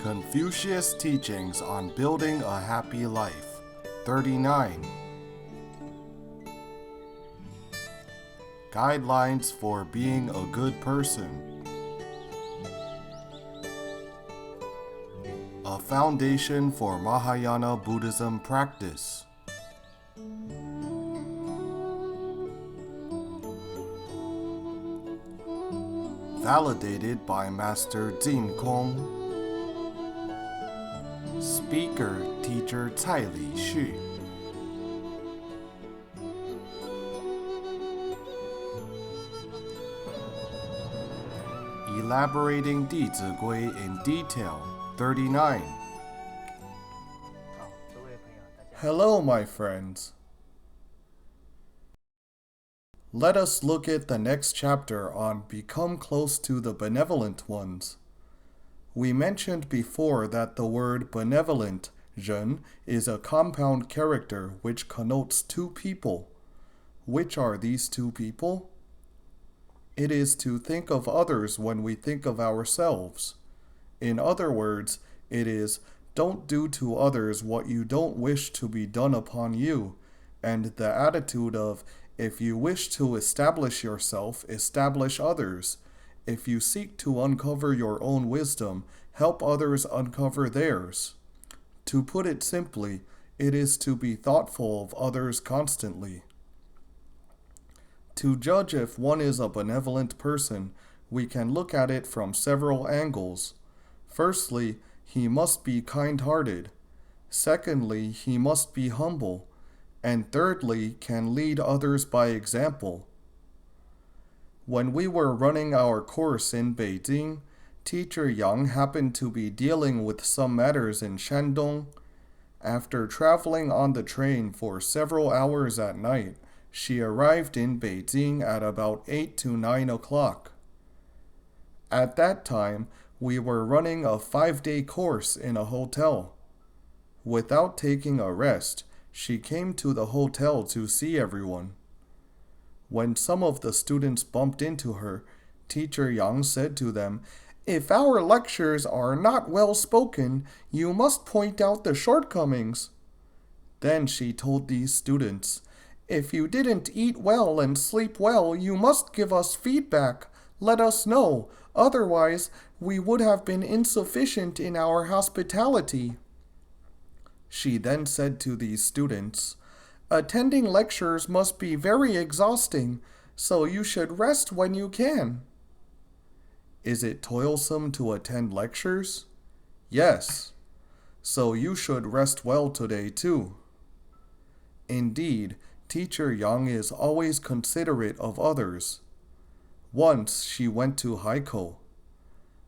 Confucius Teachings on Building a Happy Life. 39. Guidelines for being a good person. A foundation for Mahayana Buddhism practice. Validated by Master Dizigui. Speaker, Teacher Tsai Lixu. Elaborating Dizigui in detail. 39. Hello, my friends. Let us look at the next chapter on Become Close to the Benevolent Ones. We mentioned before that the word benevolent, 人, is a compound character which connotes two people. Which are these two people? It is to think of others when we think of ourselves. In other words, it is, don't do to others what you don't wish to be done upon you, and the attitude of, if you wish to establish yourself, establish others. If you seek to uncover your own wisdom, help others uncover theirs. To put it simply, it is to be thoughtful of others constantly. To judge if one is a benevolent person, we can look at it from several angles. Firstly, he must be kind-hearted. Secondly, he must be humble. And thirdly, can lead others by example. When we were running our course in Beijing, Teacher Yang happened to be dealing with some matters in Shandong. After traveling on the train for several hours at night, she arrived in Beijing at about 8 to 9 o'clock. At that time, we were running a 5-day course in a hotel. Without taking a rest, she came to the hotel to see everyone. When some of the students bumped into her, Teacher Yang said to them, "If our lectures are not well spoken, you must point out the shortcomings." Then she told these students, "If you didn't eat well and sleep well, you must give us feedback. Let us know. Otherwise, we would have been insufficient in our hospitality." She then said to these students, "Attending lectures must be very exhausting, so you should rest when you can." Is it toilsome to attend lectures? Yes. So you should rest well today too. Indeed, Teacher Yang is always considerate of others. Once she went to Haikou.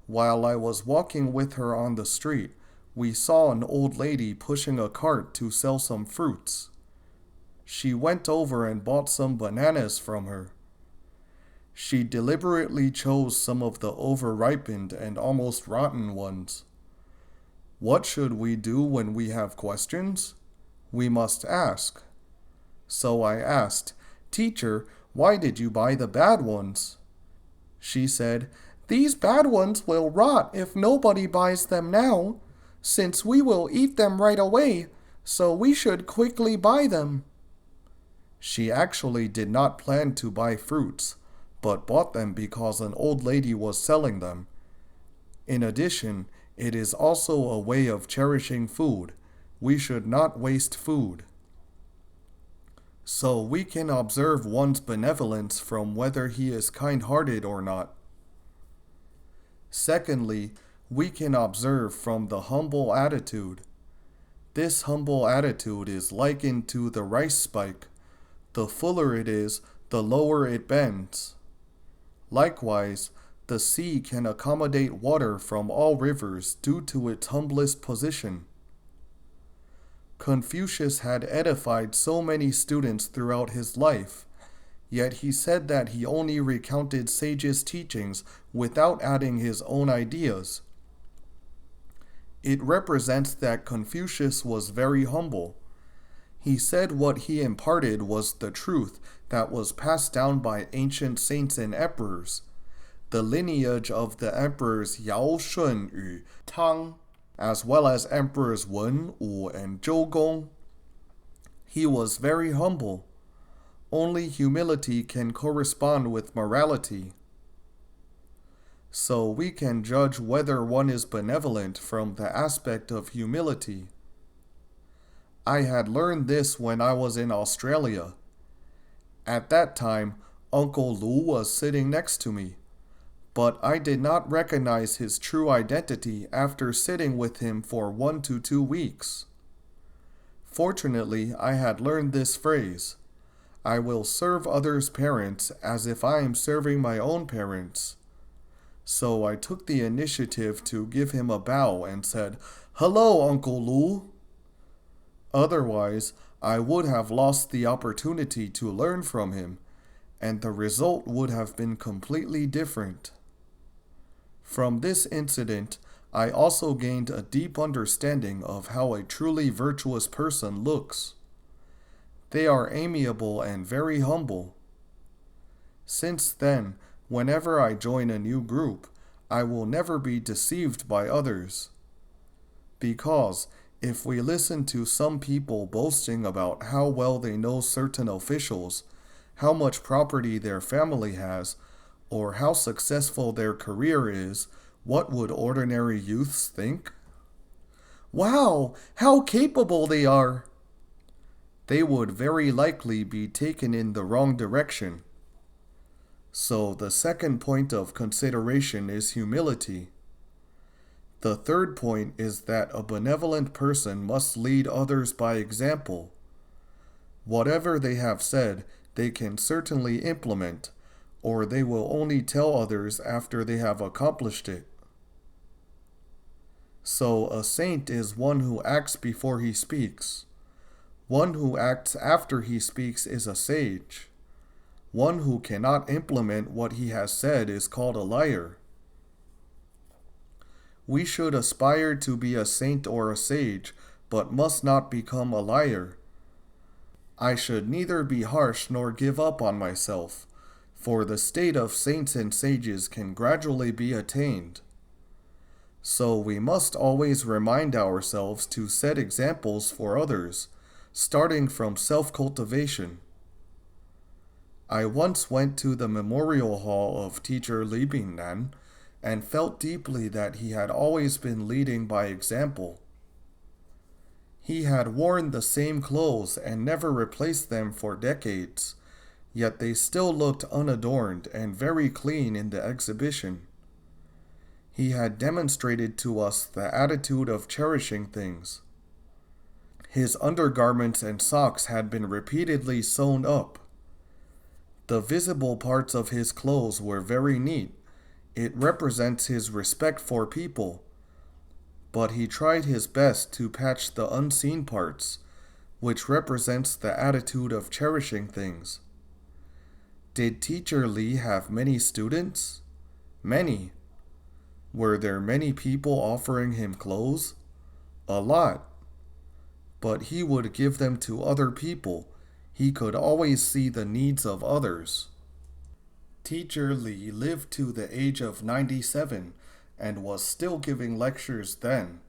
While I was walking with her on the street, we saw an old lady pushing a cart to sell some fruits. She went over and bought some bananas from her. She deliberately chose some of the overripened and almost rotten ones. What should we do when we have questions? We must ask. So I asked, "Teacher, why did you buy the bad ones?" She said, "These bad ones will rot if nobody buys them now, since we will eat them right away, so we should quickly buy them." She actually did not plan to buy fruits, but bought them because an old lady was selling them. In addition, it is also a way of cherishing food. We should not waste food. So we can observe one's benevolence from whether he is kind-hearted or not. Secondly, we can observe from the humble attitude. This humble attitude is likened to the rice spike. The fuller it is, the lower it bends. Likewise, the sea can accommodate water from all rivers due to its humblest position. Confucius had edified so many students throughout his life, yet he said that he only recounted sages' teachings without adding his own ideas. It represents that Confucius was very humble. He said what he imparted was the truth that was passed down by ancient saints and emperors. The lineage of the emperors Yao, Shun, Yu, Tang, as well as Emperors Wen, Wu, and Zhou Gong. He was very humble. Only humility can correspond with morality. So we can judge whether one is benevolent from the aspect of humility. I had learned this when I was in Australia. At that time, Uncle Lu was sitting next to me, but I did not recognize his true identity after sitting with him for 1 to 2 weeks. Fortunately, I had learned this phrase: I will serve others' parents as if I am serving my own parents. So I took the initiative to give him a bow and said, "Hello, Uncle Lu." Otherwise, I would have lost the opportunity to learn from him, and the result would have been completely different. From this incident, I also gained a deep understanding of how a truly virtuous person looks. They are amiable and very humble. Since then, whenever I join a new group, I will never be deceived by others. Because if we listen to some people boasting about how well they know certain officials, how much property their family has, or how successful their career is, what would ordinary youths think? Wow, how capable they are! They would very likely be taken in the wrong direction. So the second point of consideration is humility. The third point is that a benevolent person must lead others by example. Whatever they have said, they can certainly implement, or they will only tell others after they have accomplished it. So a saint is one who acts before he speaks. One who acts after he speaks is a sage. One who cannot implement what he has said is called a liar. We should aspire to be a saint or a sage, but must not become a liar. I should neither be harsh nor give up on myself, for the state of saints and sages can gradually be attained. So we must always remind ourselves to set examples for others, starting from self-cultivation. I once went to the memorial hall of teacher Li Bingnan and felt deeply that he had always been leading by example. He had worn the same clothes and never replaced them for decades, yet they still looked unadorned and very clean in the exhibition. He had demonstrated to us the attitude of cherishing things. His undergarments and socks had been repeatedly sewn up. The visible parts of his clothes were very neat. It represents his respect for people. But he tried his best to patch the unseen parts, which represents the attitude of cherishing things. Did Teacher Li have many students? Many. Were there many people offering him clothes? A lot. But he would give them to other people. He could always see the needs of others. Teacher Li lived to the age of 97 and was still giving lectures then.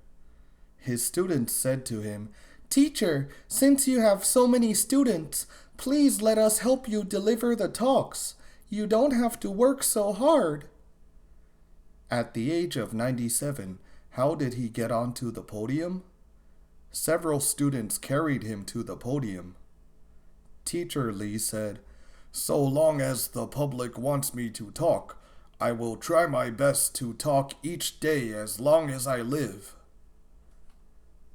His students said to him, "Teacher, since you have so many students, please let us help you deliver the talks. You don't have to work so hard." At the age of 97, how did he get onto the podium? Several students carried him to the podium. Teacher Li said, "So long as the public wants me to talk, I will try my best to talk each day as long as I live."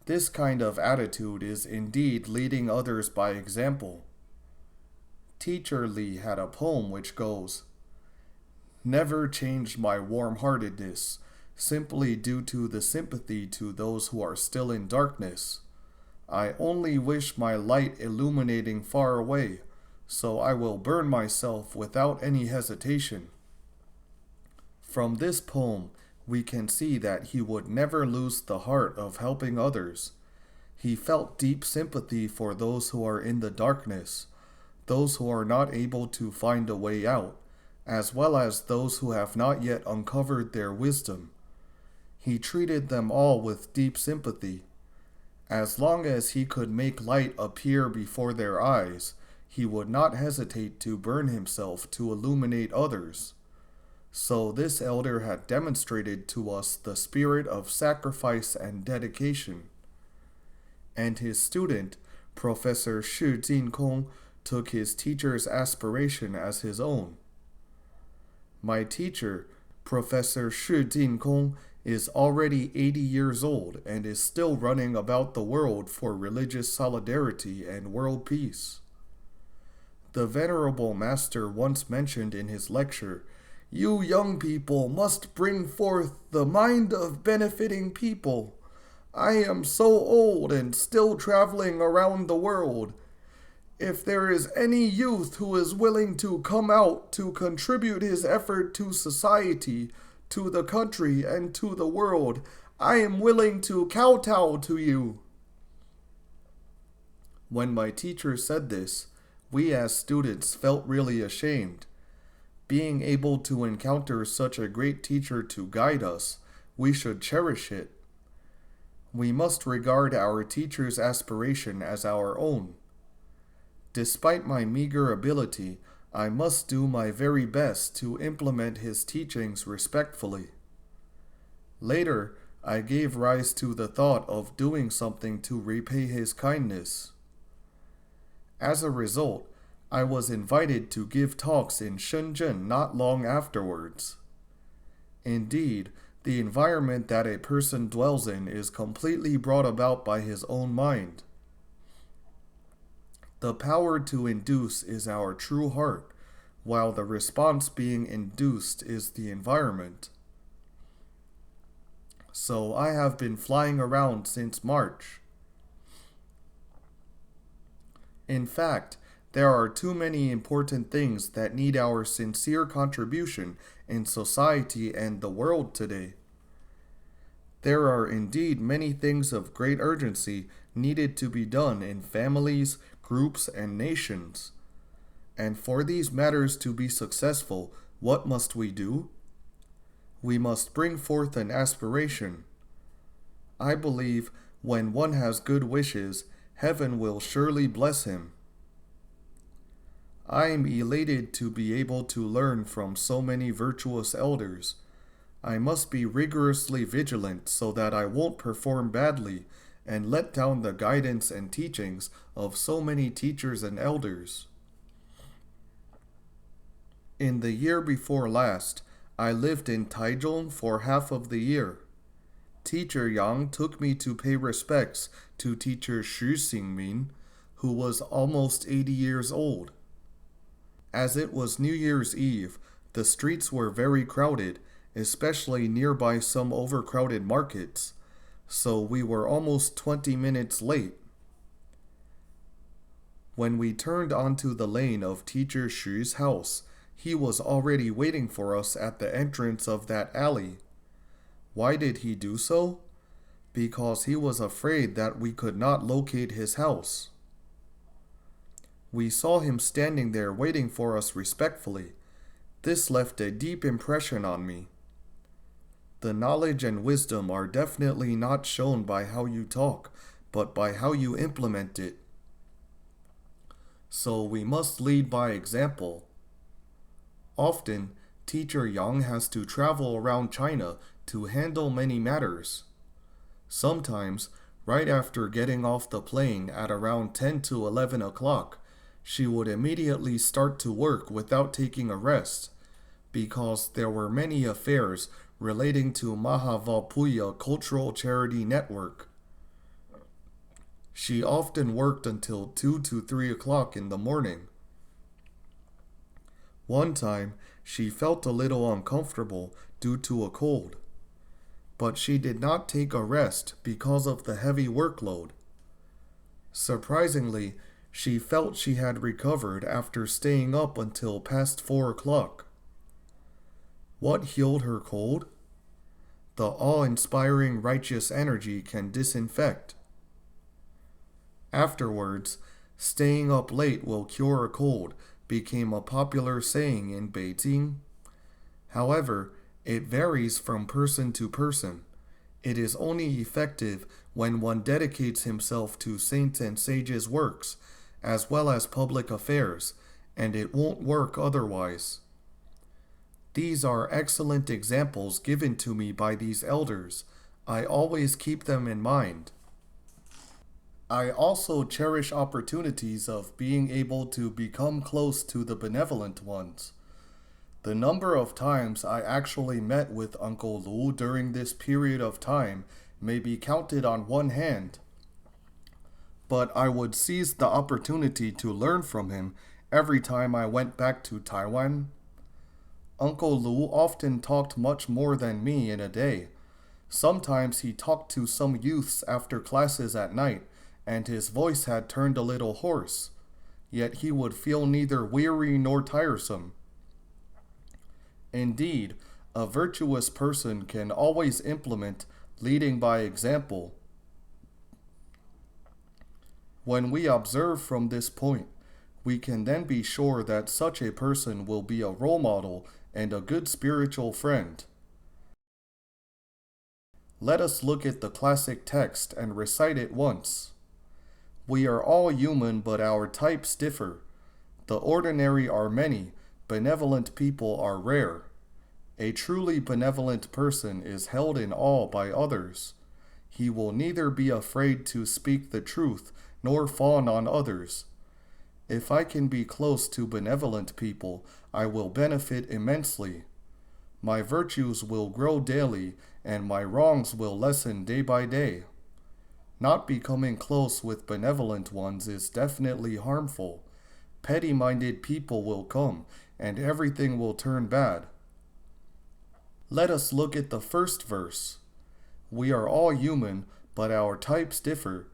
This kind of attitude is indeed leading others by example. Teacher Li had a poem which goes, "Never changed my warm-heartedness, simply due to the sympathy to those who are still in darkness. I only wish my light illuminating far away, so I will burn myself without any hesitation." From this poem, we can see that he would never lose the heart of helping others. He felt deep sympathy for those who are in the darkness, those who are not able to find a way out, as well as those who have not yet uncovered their wisdom. He treated them all with deep sympathy. As long as he could make light appear before their eyes, he would not hesitate to burn himself to illuminate others. So this elder had demonstrated to us the spirit of sacrifice and dedication. And his student, Professor Shi Jinkong, took his teacher's aspiration as his own. My teacher, Professor Shi Jinkong, is already 80 years old and is still running about the world for religious solidarity and world peace. The Venerable Master once mentioned in his lecture, "You young people must bring forth the mind of benefiting people. I am so old and still traveling around the world. If there is any youth who is willing to come out to contribute his effort to society, to the country, and to the world, I am willing to kowtow to you." When my teacher said this, we as students felt really ashamed. Being able to encounter such a great teacher to guide us, we should cherish it. We must regard our teacher's aspiration as our own. Despite my meager ability, I must do my very best to implement his teachings respectfully. Later, I gave rise to the thought of doing something to repay his kindness. As a result, I was invited to give talks in Shenzhen not long afterwards. Indeed, the environment that a person dwells in is completely brought about by his own mind. The power to induce is our true heart, while the response being induced is the environment. So I have been flying around since March. In fact, there are too many important things that need our sincere contribution in society and the world today. There are indeed many things of great urgency needed to be done in families, groups, and nations. And for these matters to be successful, what must we do? We must bring forth an aspiration. I believe when one has good wishes, heaven will surely bless him. I am elated to be able to learn from so many virtuous elders. I must be rigorously vigilant so that I won't perform badly and let down the guidance and teachings of so many teachers and elders. In the year before last, I lived in Taichung for half of the year. Teacher Yang took me to pay respects to teacher Xu Xingmin, who was almost 80 years old. As it was New Year's Eve, the streets were very crowded, especially nearby some overcrowded markets, so we were almost 20 minutes late. When we turned onto the lane of Teacher Xu's house, he was already waiting for us at the entrance of that alley. Why did he do so? Because he was afraid that we could not locate his house. We saw him standing there waiting for us respectfully. This left a deep impression on me. The knowledge and wisdom are definitely not shown by how you talk, but by how you implement it. So we must lead by example. Often, Teacher Yang has to travel around China to handle many matters. Sometimes, right after getting off the plane at around 10 to 11 o'clock, she would immediately start to work without taking a rest, because there were many affairs relating to Mahavapuya Cultural Charity Network. She often worked until 2 to 3 o'clock in the morning. One time, she felt a little uncomfortable due to a cold, but she did not take a rest because of the heavy workload. Surprisingly, she felt she had recovered after staying up until past 4 o'clock. What healed her cold? The awe-inspiring righteous energy can disinfect. Afterwards, staying up late will cure a cold became a popular saying in Beijing. However, it varies from person to person. It is only effective when one dedicates himself to saints and sages' works, as well as public affairs, and it won't work otherwise. These are excellent examples given to me by these elders. I always keep them in mind. I also cherish opportunities of being able to become close to the benevolent ones. The number of times I actually met with Uncle Lu during this period of time may be counted on one hand. But I would seize the opportunity to learn from him every time I went back to Taiwan. Uncle Lu often talked much more than me in a day. Sometimes he talked to some youths after classes at night, and his voice had turned a little hoarse, yet he would feel neither weary nor tiresome. Indeed, a virtuous person can always implement leading by example. When we observe from this point, we can then be sure that such a person will be a role model and a good spiritual friend. Let us look at the classic text and recite it once. We are all human, but our types differ. The ordinary are many, benevolent people are rare. A truly benevolent person is held in awe by others. He will neither be afraid to speak the truth nor fawn on others. If I can be close to benevolent people, I will benefit immensely. My virtues will grow daily, and my wrongs will lessen day by day. Not becoming close with benevolent ones is definitely harmful. Petty-minded people will come, and everything will turn bad. Let us look at the first verse. We are all human, but our types differ.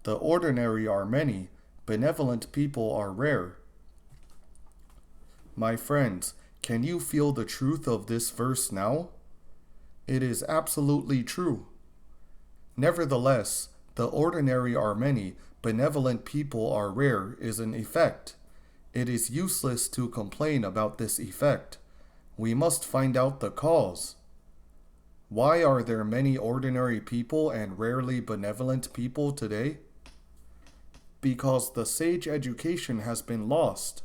The ordinary are many, benevolent people are rare. My friends, can you feel the truth of this verse now? It is absolutely true. Nevertheless, the ordinary are many, benevolent people are rare is an effect. It is useless to complain about this effect. We must find out the cause. Why are there many ordinary people and rarely benevolent people today? Because the sage education has been lost.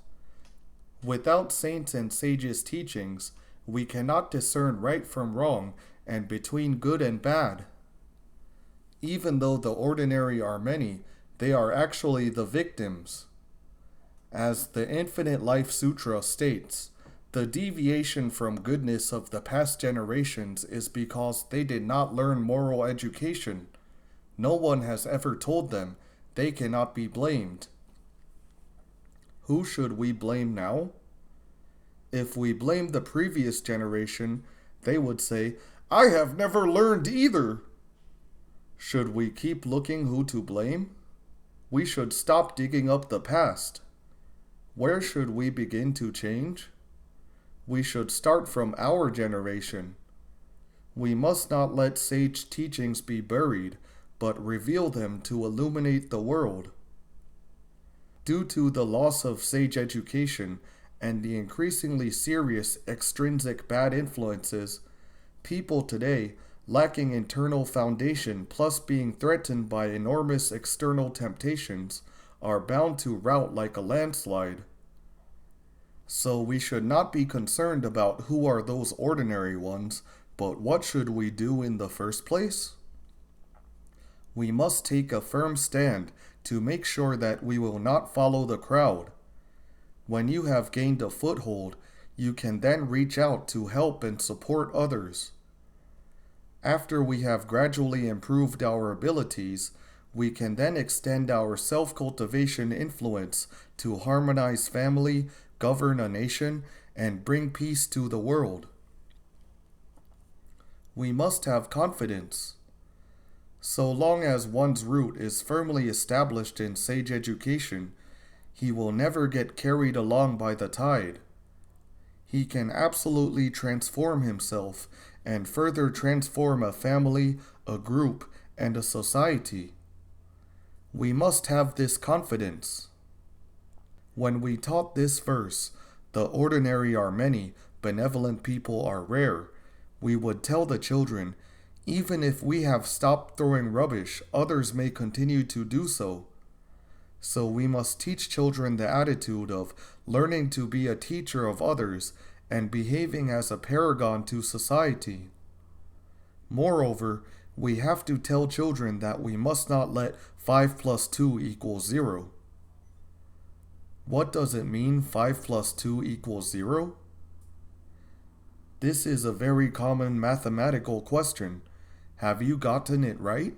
Without saints and sages' teachings, we cannot discern right from wrong and between good and bad. Even though the ordinary are many, they are actually the victims. As the Infinite Life Sutra states, the deviation from goodness of the past generations is because they did not learn moral education. No one has ever told them they cannot be blamed. Who should we blame now? If we blame the previous generation, they would say, "I have never learned either." Should we keep looking who to blame? We should stop digging up the past. Where should we begin to change? We should start from our generation. We must not let sage teachings be buried, but reveal them to illuminate the world. Due to the loss of sage education and the increasingly serious extrinsic bad influences, people today, lacking internal foundation plus being threatened by enormous external temptations, are bound to rout like a landslide. So we should not be concerned about who are those ordinary ones, but what should we do in the first place? We must take a firm stand to make sure that we will not follow the crowd. When you have gained a foothold, you can then reach out to help and support others. After we have gradually improved our abilities, we can then extend our self-cultivation influence to harmonize family, govern a nation, and bring peace to the world. We must have confidence. So long as one's root is firmly established in sage education, he will never get carried along by the tide. He can absolutely transform himself and further transform a family, a group, and a society. We must have this confidence. When we taught this verse, "The ordinary are many, benevolent people are rare," we would tell the children, Even if we have stopped throwing rubbish, others may continue to do so. So we must teach children the attitude of learning to be a teacher of others and behaving as a paragon to society. Moreover, we have to tell children that we must not let 5 plus 2 equal 0. What does it mean 5 plus 2 equals 0? This is a very common mathematical question. Have you gotten it right?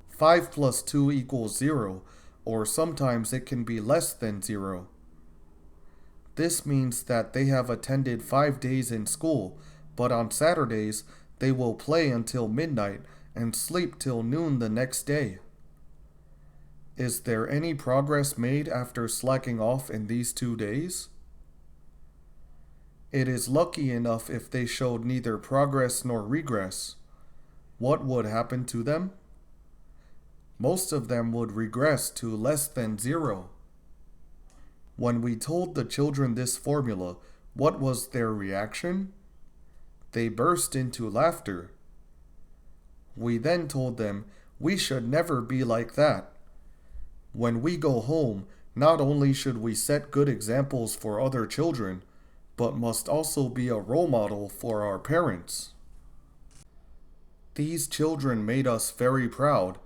5 plus 2 equals 0, or sometimes it can be less than 0. This means that they have attended 5 days in school, but on Saturdays they will play until midnight and sleep till noon the next day. Is there any progress made after slacking off in these 2 days? It is lucky enough if they showed neither progress nor regress. What would happen to them? Most of them would regress to less than 0. When we told the children this formula, what was their reaction? They burst into laughter. We then told them we should never be like that. When we go home, not only should we set good examples for other children, but must also be a role model for our parents. These children made us very proud.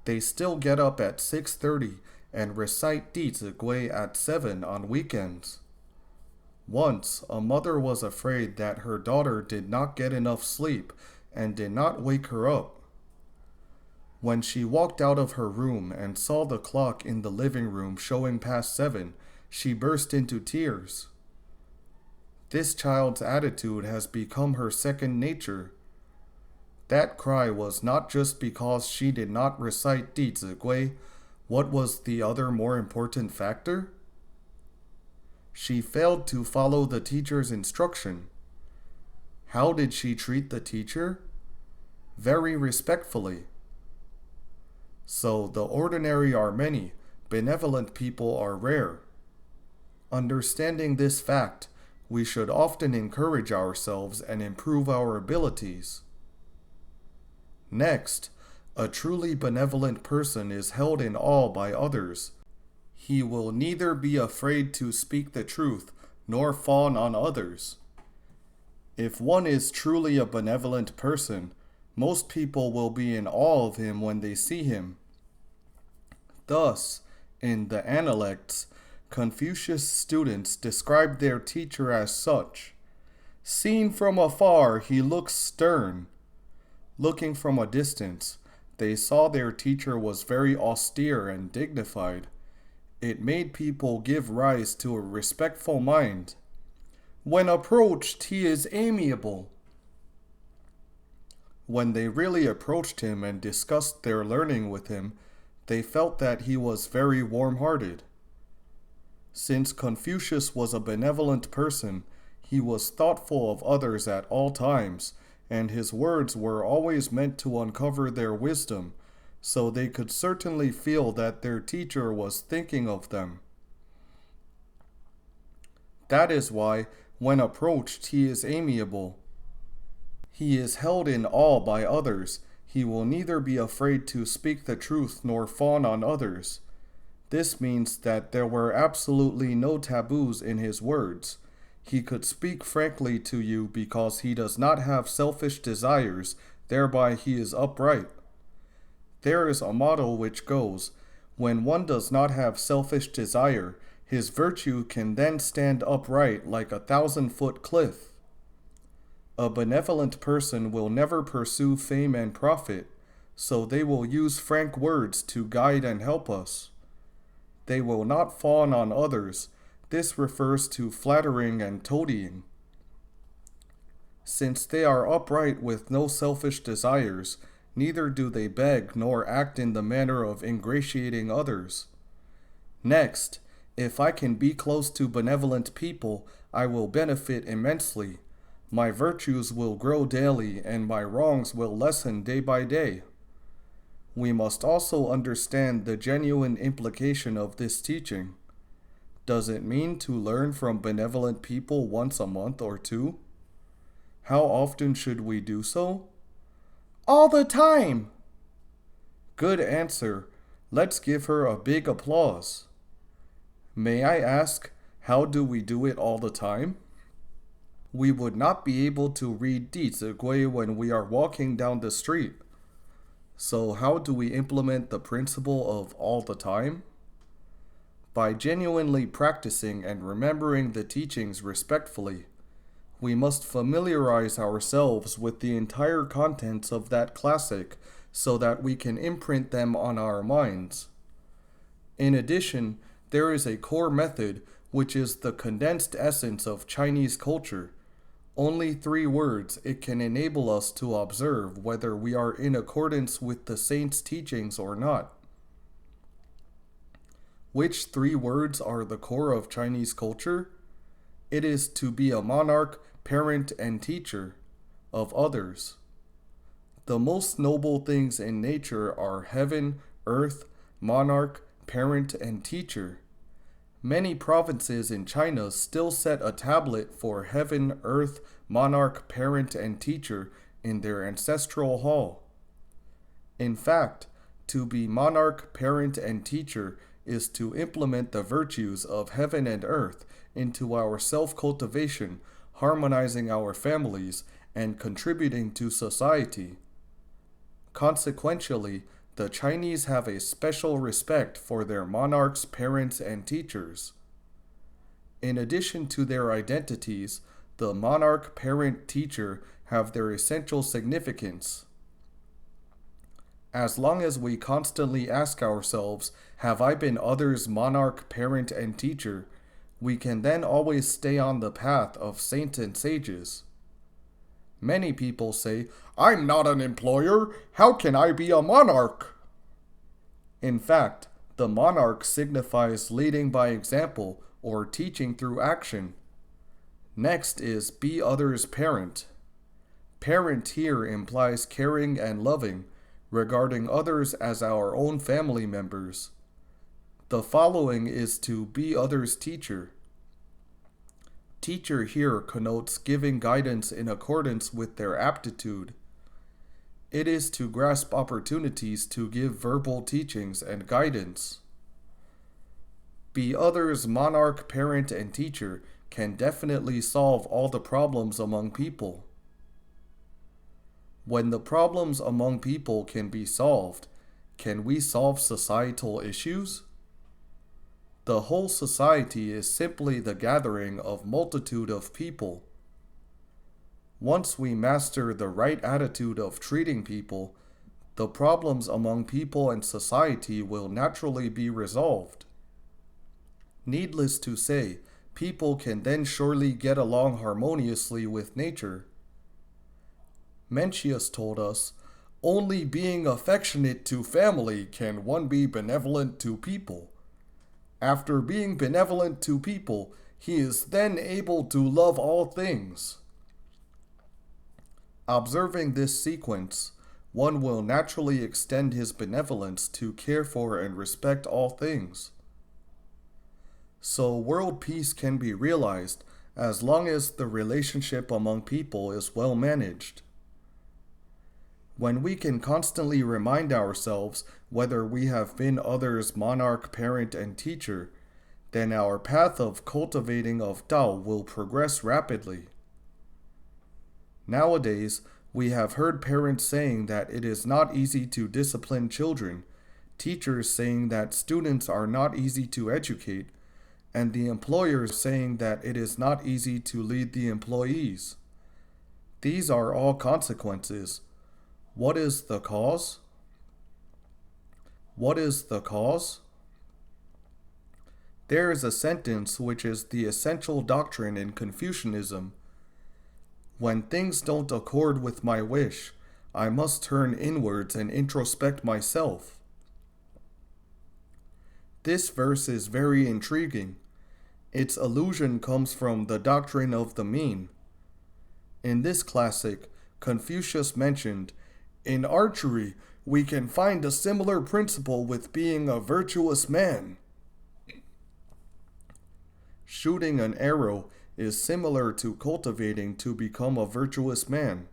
They still get up at 6:30 and recite Dizigui at 7 on weekends. Once, a mother was afraid that her daughter did not get enough sleep and did not wake her up. When she walked out of her room and saw the clock in the living room showing past 7, she burst into tears. This child's attitude has become her second nature. That cry was not just because she did not recite Dizigui. What was the other more important factor? She failed to follow the teacher's instruction. How did she treat the teacher? Very respectfully. So the ordinary are many, benevolent people are rare. Understanding this fact, we should often encourage ourselves and improve our abilities. Next, a truly benevolent person is held in awe by others. He will neither be afraid to speak the truth nor fawn on others. If one is truly a benevolent person, most people will be in awe of him when they see him. Thus, in the Analects, Confucius students described their teacher as such. Seen from afar, he looks stern. Looking from a distance, they saw their teacher was very austere and dignified. It made people give rise to a respectful mind. When approached, he is amiable. When they really approached him and discussed their learning with him, they felt that he was very warm-hearted. Since Confucius was a benevolent person, he was thoughtful of others at all times, and his words were always meant to uncover their wisdom, so they could certainly feel that their teacher was thinking of them. That is why, when approached, he is amiable. He is held in awe by others. He will neither be afraid to speak the truth nor fawn on others. This means that there were absolutely no taboos in his words. He could speak frankly to you because he does not have selfish desires, thereby he is upright. There is a motto which goes, when one does not have selfish desire, his virtue can then stand upright like a 1,000-foot cliff. A benevolent person will never pursue fame and profit, so they will use frank words to guide and help us. They will not fawn on others. This refers to flattering and toadying. Since they are upright with no selfish desires, neither do they beg nor act in the manner of ingratiating others. Next, if I can be close to benevolent people, I will benefit immensely. My virtues will grow daily, and my wrongs will lessen day by day. We must also understand the genuine implication of this teaching. Does it mean to learn from benevolent people once a month or two? How often should we do so? All the time! Good answer. Let's give her a big applause. May I ask, how do we do it all the time? We would not be able to read Dizigui when we are walking down the street. So how do we implement the principle of all the time? By genuinely practicing and remembering the teachings respectfully. We must familiarize ourselves with the entire contents of that classic so that we can imprint them on our minds. In addition, there is a core method which is the condensed essence of Chinese culture. Only 3 words it can enable us to observe whether we are in accordance with the saint's teachings or not. Which 3 words are the core of Chinese culture? It is to be a monarch, parent, and teacher of others. The most noble things in nature are heaven, earth, monarch, parent, and teacher. Many provinces in China still set a tablet for heaven, earth, monarch, parent, and teacher in their ancestral hall. In fact, to be monarch, parent, and teacher is to implement the virtues of heaven and earth into our self-cultivation, harmonizing our families, and contributing to society. Consequentially, the Chinese have a special respect for their monarchs, parents, and teachers. In addition to their identities, the monarch, parent, teacher have their essential significance. As long as we constantly ask ourselves, have I been others' monarch, parent, and teacher, we can then always stay on the path of saints and sages. Many people say, I'm not an employer, how can I be a monarch? In fact, the monarch signifies leading by example or teaching through action. Next is be others' parent. Parent here implies caring and loving, regarding others as our own family members. The following is to be others' teacher. Teacher here connotes giving guidance in accordance with their aptitude. It is to grasp opportunities to give verbal teachings and guidance. Be others' monarch, parent, and teacher can definitely solve all the problems among people. When the problems among people can be solved, can we solve societal issues? The whole society is simply the gathering of multitude of people. Once we master the right attitude of treating people, the problems among people and society will naturally be resolved. Needless to say, people can then surely get along harmoniously with nature. Mencius told us, only being affectionate to family can one be benevolent to people. After being benevolent to people, he is then able to love all things. Observing this sequence, one will naturally extend his benevolence to care for and respect all things. So world peace can be realized as long as the relationship among people is well managed. When we can constantly remind ourselves whether we have been others' monarch, parent, and teacher, then our path of cultivating of Tao will progress rapidly. Nowadays, we have heard parents saying that it is not easy to discipline children, teachers saying that students are not easy to educate, and the employers saying that it is not easy to lead the employees. These are all consequences. What is the cause? What is the cause? There is a sentence which is the essential doctrine in Confucianism. When things don't accord with my wish, I must turn inwards and introspect myself. This verse is very intriguing. Its allusion comes from the doctrine of the mean. In this classic, Confucius mentioned, in archery, we can find a similar principle with being a virtuous man. Shooting an arrow is similar to cultivating to become a virtuous man.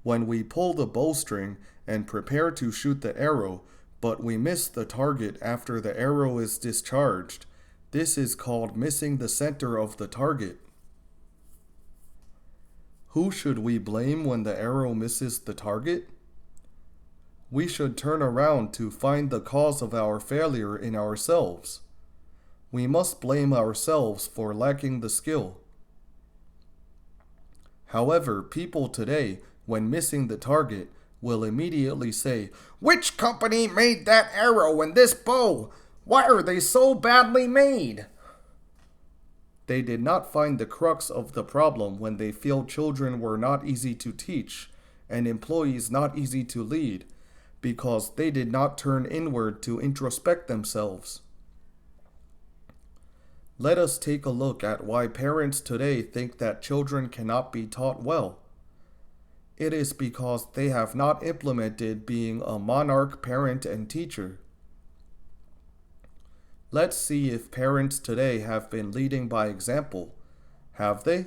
When we pull the bowstring and prepare to shoot the arrow, but we miss the target after the arrow is discharged, this is called missing the center of the target. Who should we blame when the arrow misses the target? We should turn around to find the cause of our failure in ourselves. We must blame ourselves for lacking the skill. However, people today, when missing the target, will immediately say, "Which company made that arrow and this bow? Why are they so badly made?" They did not find the crux of the problem when they feel children were not easy to teach and employees not easy to lead, because they did not turn inward to introspect themselves. Let us take a look at why parents today think that children cannot be taught well. It is because they have not implemented being a monarch parent and teacher. Let's see if parents today have been leading by example. Have they?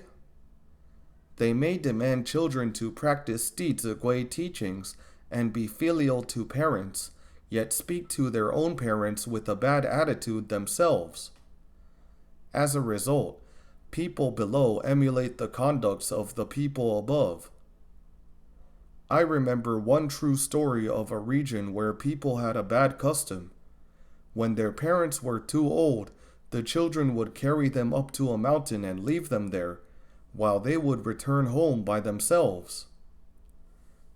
They may demand children to practice Dizigui teachings and be filial to parents, yet speak to their own parents with a bad attitude themselves. As a result, people below emulate the conducts of the people above. I remember one true story of a region where people had a bad custom. When their parents were too old, the children would carry them up to a mountain and leave them there, while they would return home by themselves.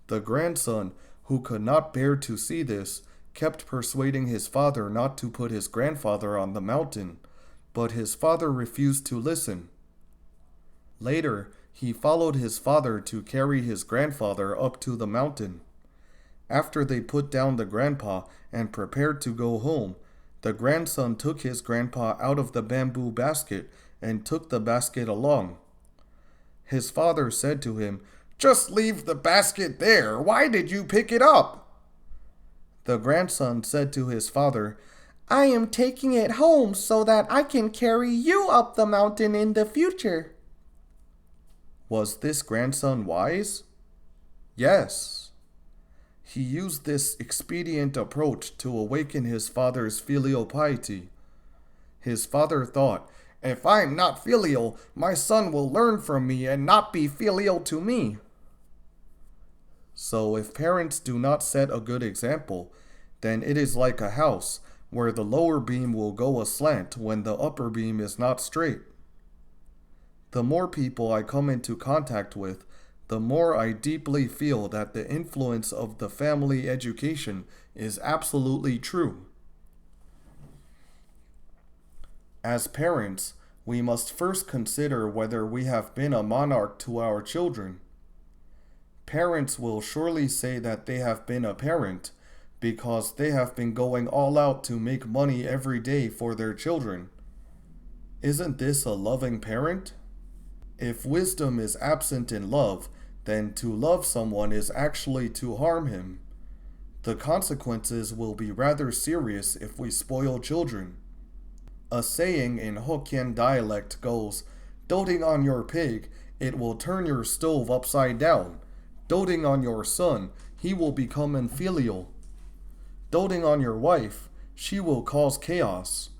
The grandson, who could not bear to see this, kept persuading his father not to put his grandfather on the mountain, but his father refused to listen. Later, he followed his father to carry his grandfather up to the mountain. After they put down the grandpa and prepared to go home, the grandson took his grandpa out of the bamboo basket and took the basket along. His father said to him, "Just leave the basket there. Why did you pick it up?" The grandson said to his father, "I am taking it home so that I can carry you up the mountain in the future." Was this grandson wise? Yes. He used this expedient approach to awaken his father's filial piety. His father thought, "If I'm not filial, my son will learn from me and not be filial to me." So if parents do not set a good example, then it is like a house where the lower beam will go aslant when the upper beam is not straight. The more people I come into contact with, the more I deeply feel that the influence of the family education is absolutely true. As parents, we must first consider whether we have been a monarch to our children. Parents will surely say that they have been a parent because they have been going all out to make money every day for their children. Isn't this a loving parent? If wisdom is absent in love, then to love someone is actually to harm him. The consequences will be rather serious if we spoil children. A saying in Hokkien dialect goes, "Doting on your pig, it will turn your stove upside down. Doting on your son, he will become infilial. Doting on your wife, she will cause chaos.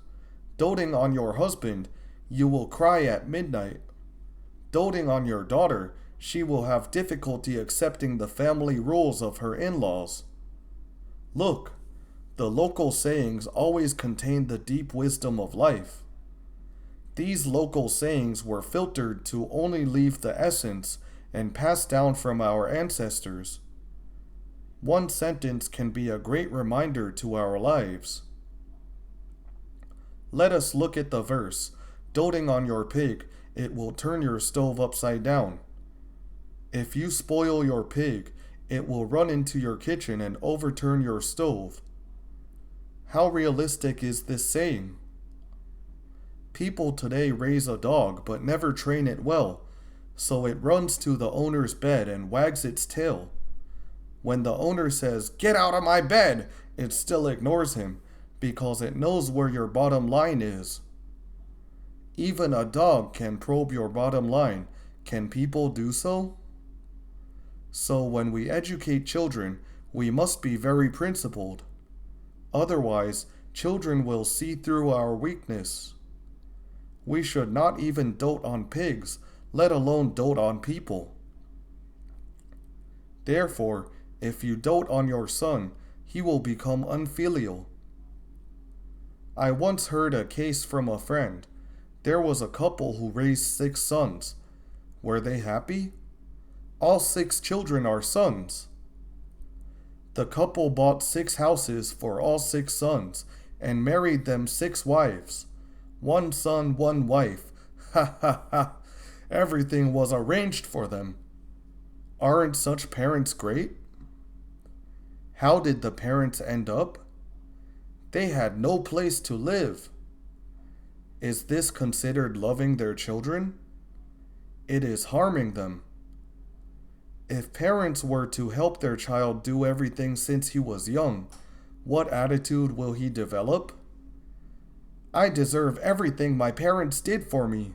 Doting on your husband, you will cry at midnight. Doting on your daughter, she will have difficulty accepting the family rules of her in-laws." Look, the local sayings always contain the deep wisdom of life. These local sayings were filtered to only leave the essence and passed down from our ancestors. One sentence can be a great reminder to our lives. Let us look at the verse, "Doting on your pig, it will turn your stove upside down." If you spoil your pig, it will run into your kitchen and overturn your stove. How realistic is this saying? People today raise a dog but never train it well, so it runs to the owner's bed and wags its tail. When the owner says, "Get out of my bed," it still ignores him because it knows where your bottom line is. Even a dog can probe your bottom line. Can people do so? So when we educate children, we must be very principled. Otherwise, children will see through our weakness. We should not even dote on pigs, let alone dote on people. Therefore, if you dote on your son, he will become unfilial. I once heard a case from a friend. There was a couple who raised 6 sons. Were they happy? All 6 children are sons. The couple bought 6 houses for all 6 sons and married them 6 wives. 1 son, 1 wife. Ha ha ha. Everything was arranged for them. Aren't such parents great? How did the parents end up? They had no place to live. Is this considered loving their children? It is harming them. If parents were to help their child do everything since he was young, what attitude will he develop? I deserve everything my parents did for me.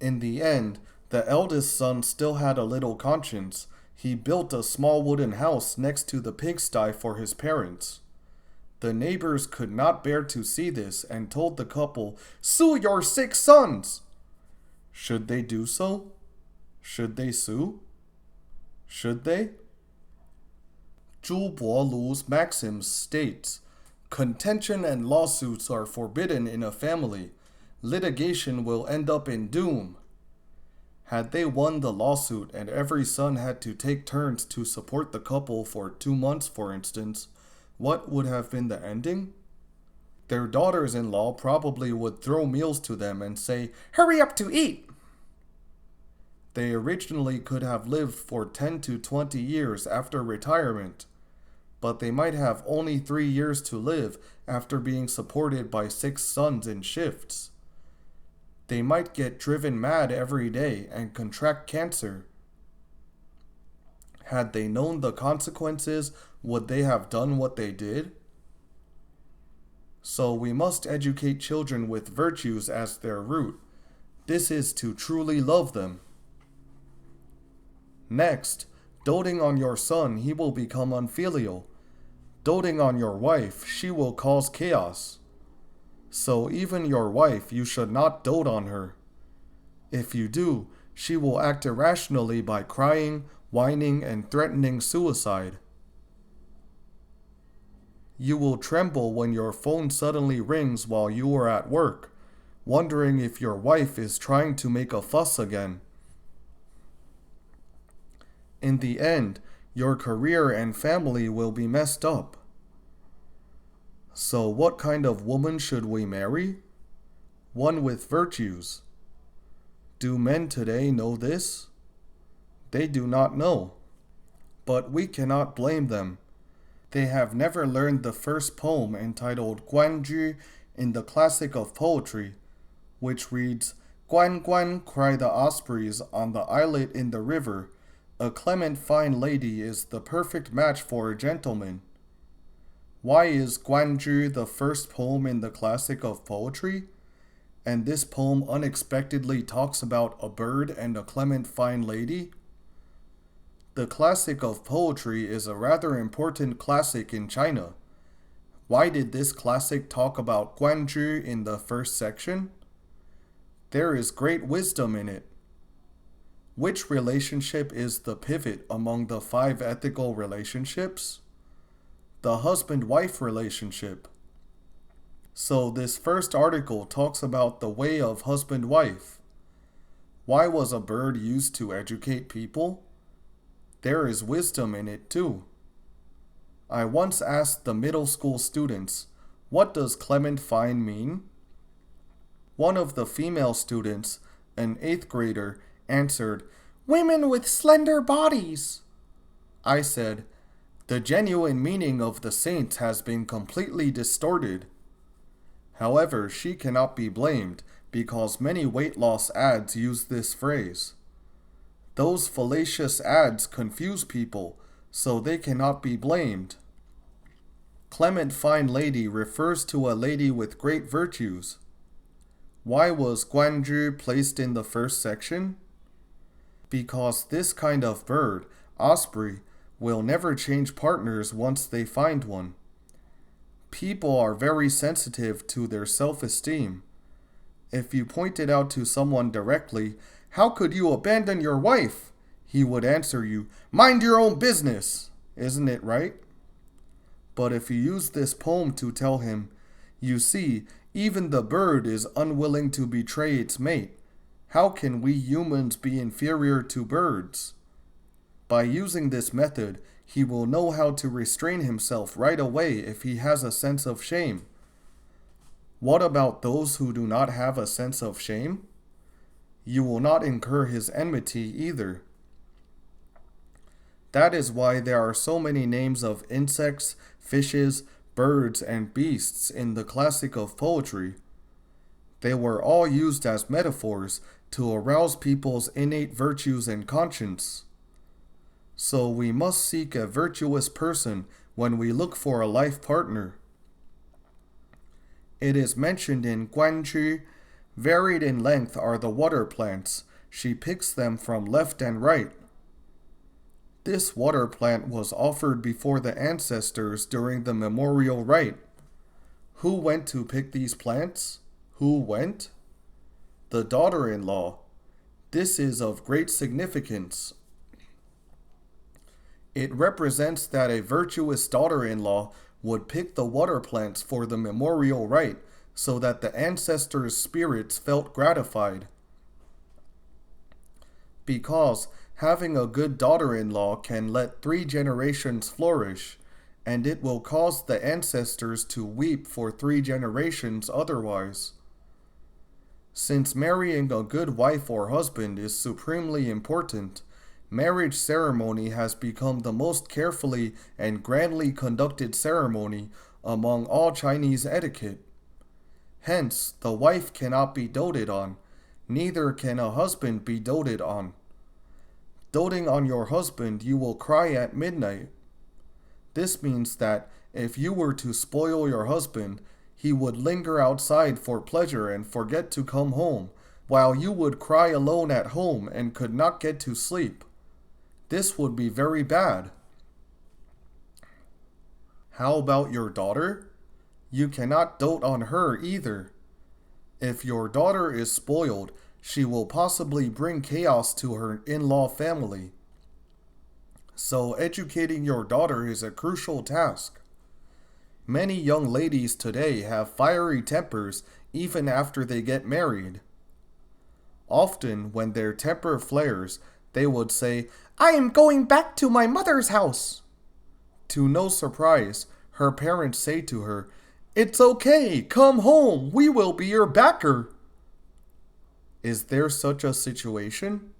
In the end, the eldest son still had a little conscience. He built a small wooden house next to the pigsty for his parents. The neighbors could not bear to see this and told the couple, "Sue your 6 sons!" Should they do so? Should they sue? Should they? Zhu Lu's maxims states, contention and lawsuits are forbidden in a family. Litigation will end up in doom. Had they won the lawsuit and every son had to take turns to support the couple for 2 months, for instance, what would have been the ending? Their daughters-in-law probably would throw meals to them and say, "Hurry up to eat!" They originally could have lived for 10 to 20 years after retirement, but they might have only 3 years to live after being supported by 6 sons in shifts. They might get driven mad every day and contract cancer. Had they known the consequences, would they have done what they did? So we must educate children with virtues as their root. This is to truly love them. Next, doting on your son, he will become unfilial. Doting on your wife, she will cause chaos. So even your wife, you should not dote on her. If you do, she will act irrationally by crying, whining, and threatening suicide. You will tremble when your phone suddenly rings while you are at work, wondering if your wife is trying to make a fuss again. In the end, your career and family will be messed up. So what kind of woman should we marry? One with virtues. Do men today know this? They do not know. But we cannot blame them. They have never learned the first poem entitled Guanju in the classic of poetry, which reads, "Guan Guan cry the ospreys on the islet in the river. A clement fine lady is the perfect match for a gentleman." Why is Guanju the first poem in the classic of poetry? And this poem unexpectedly talks about a bird and a clement fine lady? The classic of poetry is a rather important classic in China. Why did this classic talk about Guanju in the first section? There is great wisdom in it. Which relationship is the pivot among the 5 ethical relationships? The husband-wife relationship. So this first article talks about the way of husband-wife. Why was a bird used to educate people? There is wisdom in it too. I once asked the middle school students, what does clement fine mean? One of the female students, an 8th grader, answered, "Women with slender bodies." I said, "The genuine meaning of the saints has been completely distorted." However, she cannot be blamed because many weight loss ads use this phrase. Those fallacious ads confuse people, so they cannot be blamed. Clement fine lady refers to a lady with great virtues. Why was Guanju placed in the first section? Because this kind of bird, osprey will never change partners once they find one. People are very sensitive to their self-esteem. If you pointed out to someone directly, "How could you abandon your wife?" he would answer you, "Mind your own business." Isn't it right? But if you use this poem to tell him, "You see, even the bird is unwilling to betray its mate. How can we humans be inferior to birds?" By using this method, he will know how to restrain himself right away if he has a sense of shame. What about those who do not have a sense of shame? You will not incur his enmity either. That is why there are so many names of insects, fishes, birds, and beasts in the classic of poetry. They were all used as metaphors to arouse people's innate virtues and conscience. So we must seek a virtuous person when we look for a life partner. It is mentioned in Guanqu, varied in length are the water plants. She picks them from left and right. This water plant was offered before the ancestors during the memorial rite. Who went to pick these plants? Who went? The daughter-in-law. This is of great significance. It represents that a virtuous daughter-in-law would pick the water plants for the memorial rite so that the ancestors' spirits felt gratified. Because having a good daughter-in-law can let 3 generations flourish, and it will cause the ancestors to weep for 3 generations otherwise. Since marrying a good wife or husband is supremely important, marriage ceremony has become the most carefully and grandly conducted ceremony among all Chinese etiquette. Hence, the wife cannot be doted on, neither can a husband be doted on. Doting on your husband, you will cry at midnight. This means that if you were to spoil your husband, he would linger outside for pleasure and forget to come home, while you would cry alone at home and could not get to sleep. This would be very bad. How about your daughter? You cannot dote on her either. If your daughter is spoiled, she will possibly bring chaos to her in-law family. So educating your daughter is a crucial task. Many young ladies today have fiery tempers even after they get married. Often, when their temper flares, they would say, "I am going back to my mother's house." To no surprise, her parents say to her, "It's okay, come home, we will be your backer." Is there such a situation?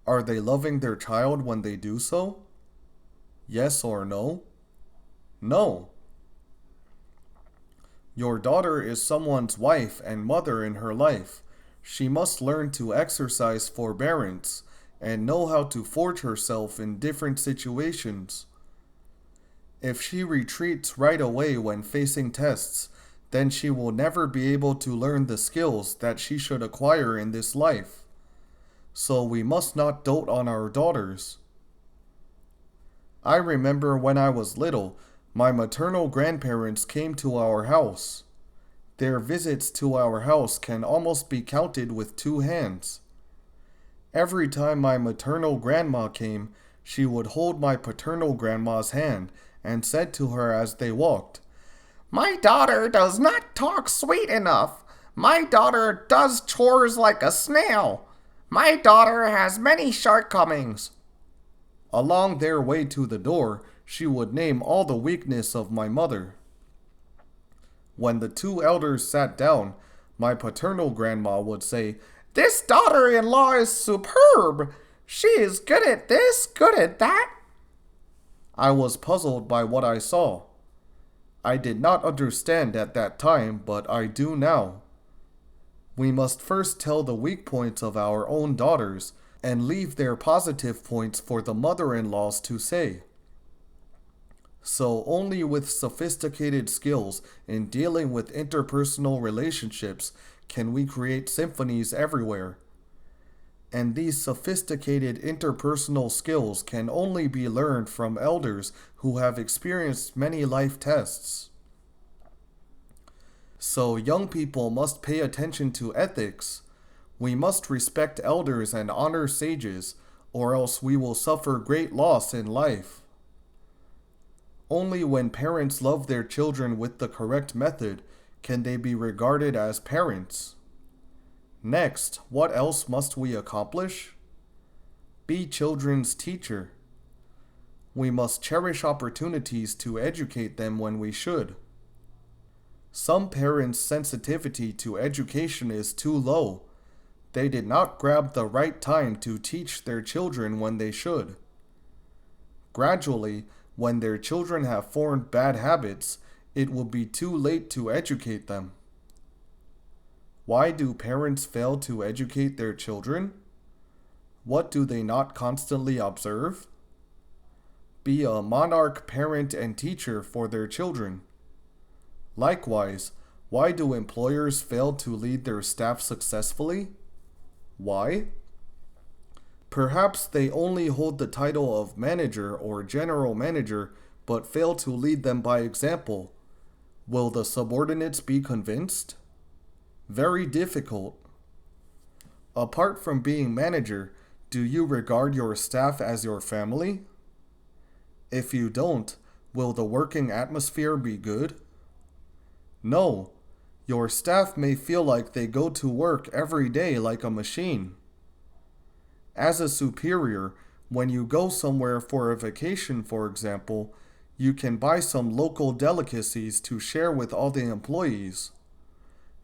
Are they loving their child when they do so? Yes or no? No. Your daughter is someone's wife and mother in her life. She must learn to exercise forbearance and know how to forge herself in different situations. If she retreats right away when facing tests, then she will never be able to learn the skills that she should acquire in this life. So we must not dote on our daughters. I remember when I was little, my maternal grandparents came to our house. Their visits to our house can almost be counted with 2 hands. Every time my maternal grandma came, she would hold my paternal grandma's hand and said to her as they walked, "My daughter does not talk sweet enough. My daughter does chores like a snail. My daughter has many shortcomings." Along their way to the door, she would name all the weakness of my mother. When the 2 elders sat down, my paternal grandma would say, "This daughter-in-law is superb. She is good at this, good at that." I was puzzled by what I saw. I did not understand at that time, but I do now. We must first tell the weak points of our own daughters and leave their positive points for the mother-in-laws to say. So only with sophisticated skills in dealing with interpersonal relationships can we create symphonies everywhere. and these sophisticated interpersonal skills can only be learned from elders who have experienced many life tests. So young people must pay attention to ethics. We must respect elders and honor sages, or else we will suffer great loss in life. Only when parents love their children with the correct method can they be regarded as parents. Next, what else must we accomplish? Be children's teacher. We must cherish opportunities to educate them when we should. Some parents' sensitivity to education is too low. They did not grab the right time to teach their children when they should. Gradually, when their children have formed bad habits, it will be too late to educate them. Why do parents fail to educate their children? What do they not constantly observe? Be a monarch parent and teacher for their children. Likewise, why do employers fail to lead their staff successfully? Why? Perhaps they only hold the title of manager or general manager, but fail to lead them by example. Will the subordinates be convinced? Very difficult. Apart from being manager, do you regard your staff as your family? If you don't, will the working atmosphere be good? No. Your staff may feel like they go to work every day like a machine. As a superior, when you go somewhere for a vacation, for example, you can buy some local delicacies to share with all the employees.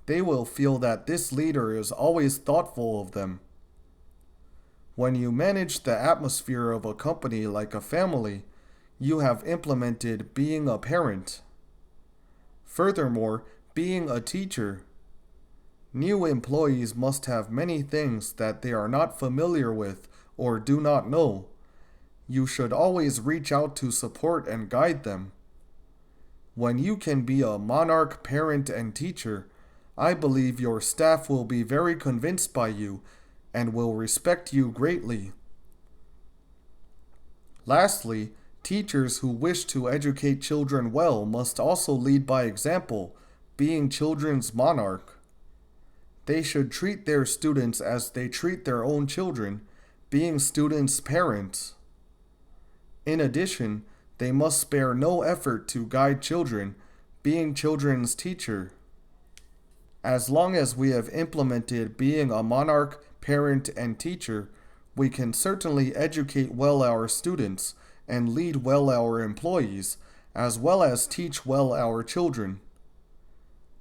They will feel that this leader is always thoughtful of them. When you manage the atmosphere of a company like a family, you have implemented being a parent. Furthermore, being a teacher. New employees must have many things that they are not familiar with or do not know. You should always reach out to support and guide them. When you can be a monarch parent and teacher, I believe your staff will be very convinced by you and will respect you greatly. Lastly, teachers who wish to educate children well must also lead by example, being children's monarch. They should treat their students as they treat their own children, being students' parents. In addition, they must spare no effort to guide children, being children's teacher. As long as we have implemented being a monarch, parent, and teacher, we can certainly educate well our students and lead well our employees, as well as teach well our children.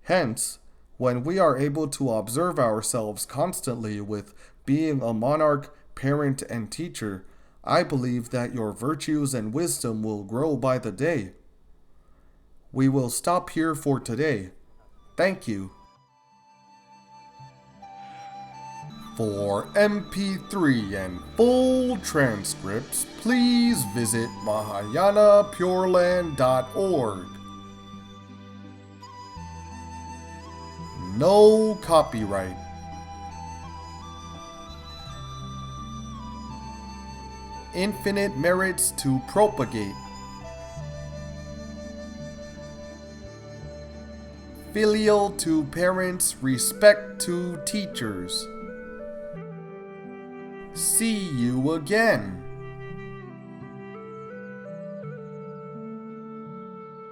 Hence, when we are able to observe ourselves constantly with being a monarch, parent, and teacher, I believe that your virtues and wisdom will grow by the day. We will stop here for today. Thank you. For MP3 and full transcripts, please visit mahayanapureland.org. No copyright. Infinite merits to propagate. Filial to parents, respect to teachers. See you again.